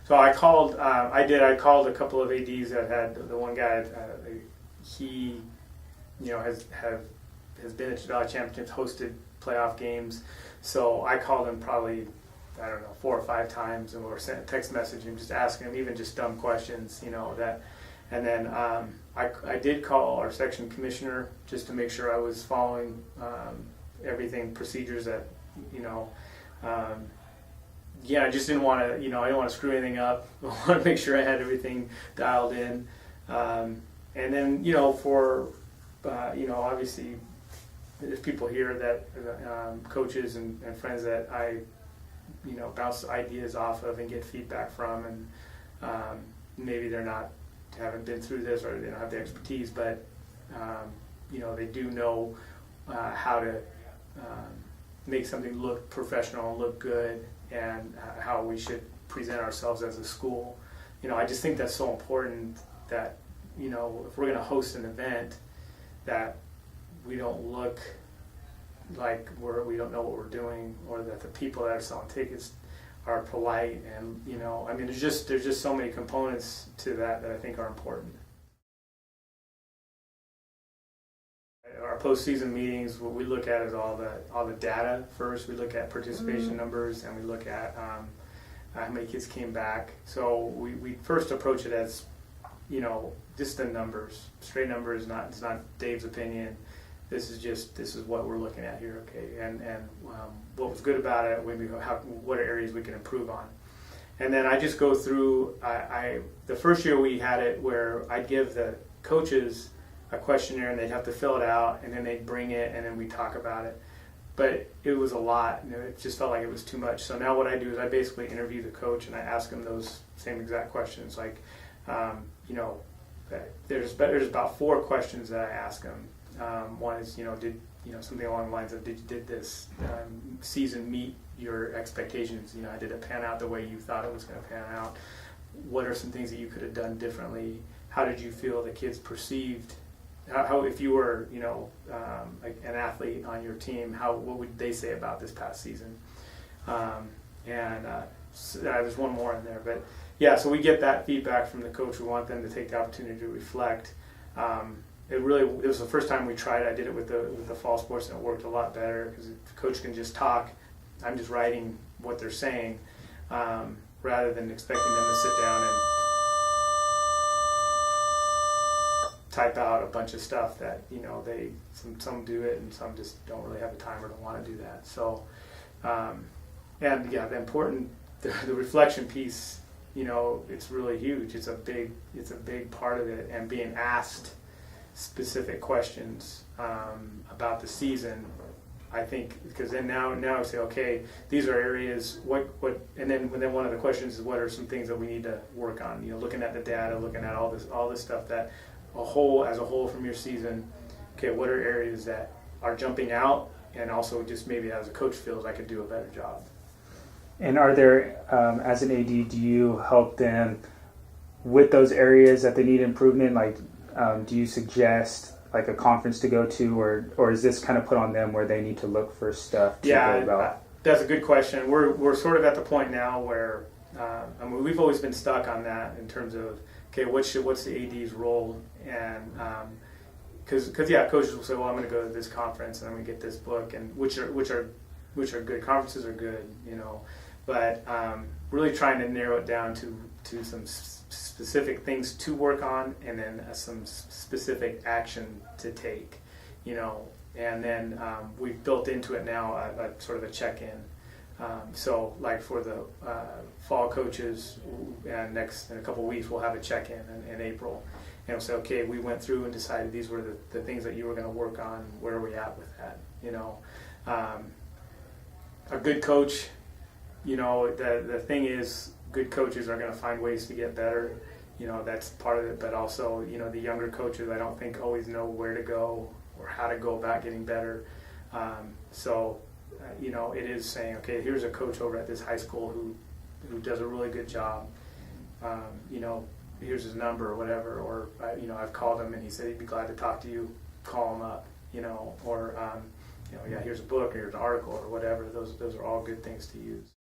So I called. I called a couple of ads that had the one guy. He, has been at Valley Championships, hosted playoff games. So I called him probably, I don't know, 4 or 5 times, or sent a text message and just asking him even just dumb questions, that. And then I did call our section commissioner just to make sure I was following everything, procedures that, I just didn't want to, I didn't want to screw anything up. I want to make sure I had everything dialed in. And then, for, obviously there's people here that, coaches and friends that I, bounce ideas off of and get feedback from, and maybe haven't been through this, or they don't have the expertise, but, they do know how to make something look professional and look good, and how we should present ourselves as a school. I just think that's so important that, if we're going to host an event, that we don't look like we don't know what we're doing, or that the people that are selling tickets are polite, and there's just so many components to that I think are important. Our postseason meetings, what we look at is all the data first. We look at participation numbers, and we look at how many kids came back. So we first approach it as, just the numbers, straight numbers. It's not Dave's opinion. This is what we're looking at here, okay? And what was good about it? What are areas we can improve on? And then I just go through. The first year we had it where I'd give the coaches a questionnaire, and they'd have to fill it out, and then they'd bring it, and then we talk about it. But it was a lot, and it just felt like it was too much. So now what I do is I basically interview the coach, and I ask him those same exact questions. Like, there's about 4 questions that I ask him. One is, did something along the lines of, did this season meet your expectations? Did it pan out the way you thought it was going to pan out? What are some things that you could have done differently? How did you feel the kids perceived? How if you were, like an athlete on your team, what would they say about this past season? So there's one more in there, but yeah. So we get that feedback from the coach. We want them to take the opportunity to reflect. It was the first time we tried it. I did it with the fall sports, and it worked a lot better because the coach can just talk. I'm just writing what they're saying, rather than expecting them to sit down and type out a bunch of stuff that some do it, and some just don't really have the time or don't want to do that. So, the reflection piece, it's really huge. It's a big part of it, and being asked specific questions about the season, I think, because then now I say, okay, these are areas, and then one of the questions is, what are some things that we need to work on? Looking at the data, looking at all this stuff that as a whole from your season. Okay, what are areas that are jumping out, and also just maybe as a coach feels I could do a better job. And are there, as an AD, do you help them with those areas that they need improvement? Like, do you suggest like a conference to go to, or is this kind of put on them where they need to look for stuff to go about? That's a good question. We're sort of at the point now where we've always been stuck on that in terms of, okay, what's the AD's role? And because coaches will say, well, I'm going to go to this conference and I'm going to get this book, and which are good. Conferences are good, but really trying to narrow it down to some specific things to work on, and then some specific action to take, and then we've built into it now a sort of a check-in. So like for the fall coaches, and in a couple of weeks we'll have a check-in in April, and we'll say, okay, we went through and decided these were the things that you were going to work on. Where are we at with that? A good coach, the thing is, good coaches are going to find ways to get better. That's part of it, but also, the younger coaches, I don't think always know where to go or how to go about getting better. It is saying, okay, here's a coach over at this high school who does a really good job. Here's his number or whatever, or I've called him and he said he'd be glad to talk to you. Call him up, or here's a book, or here's an article, or whatever. Those are all good things to use.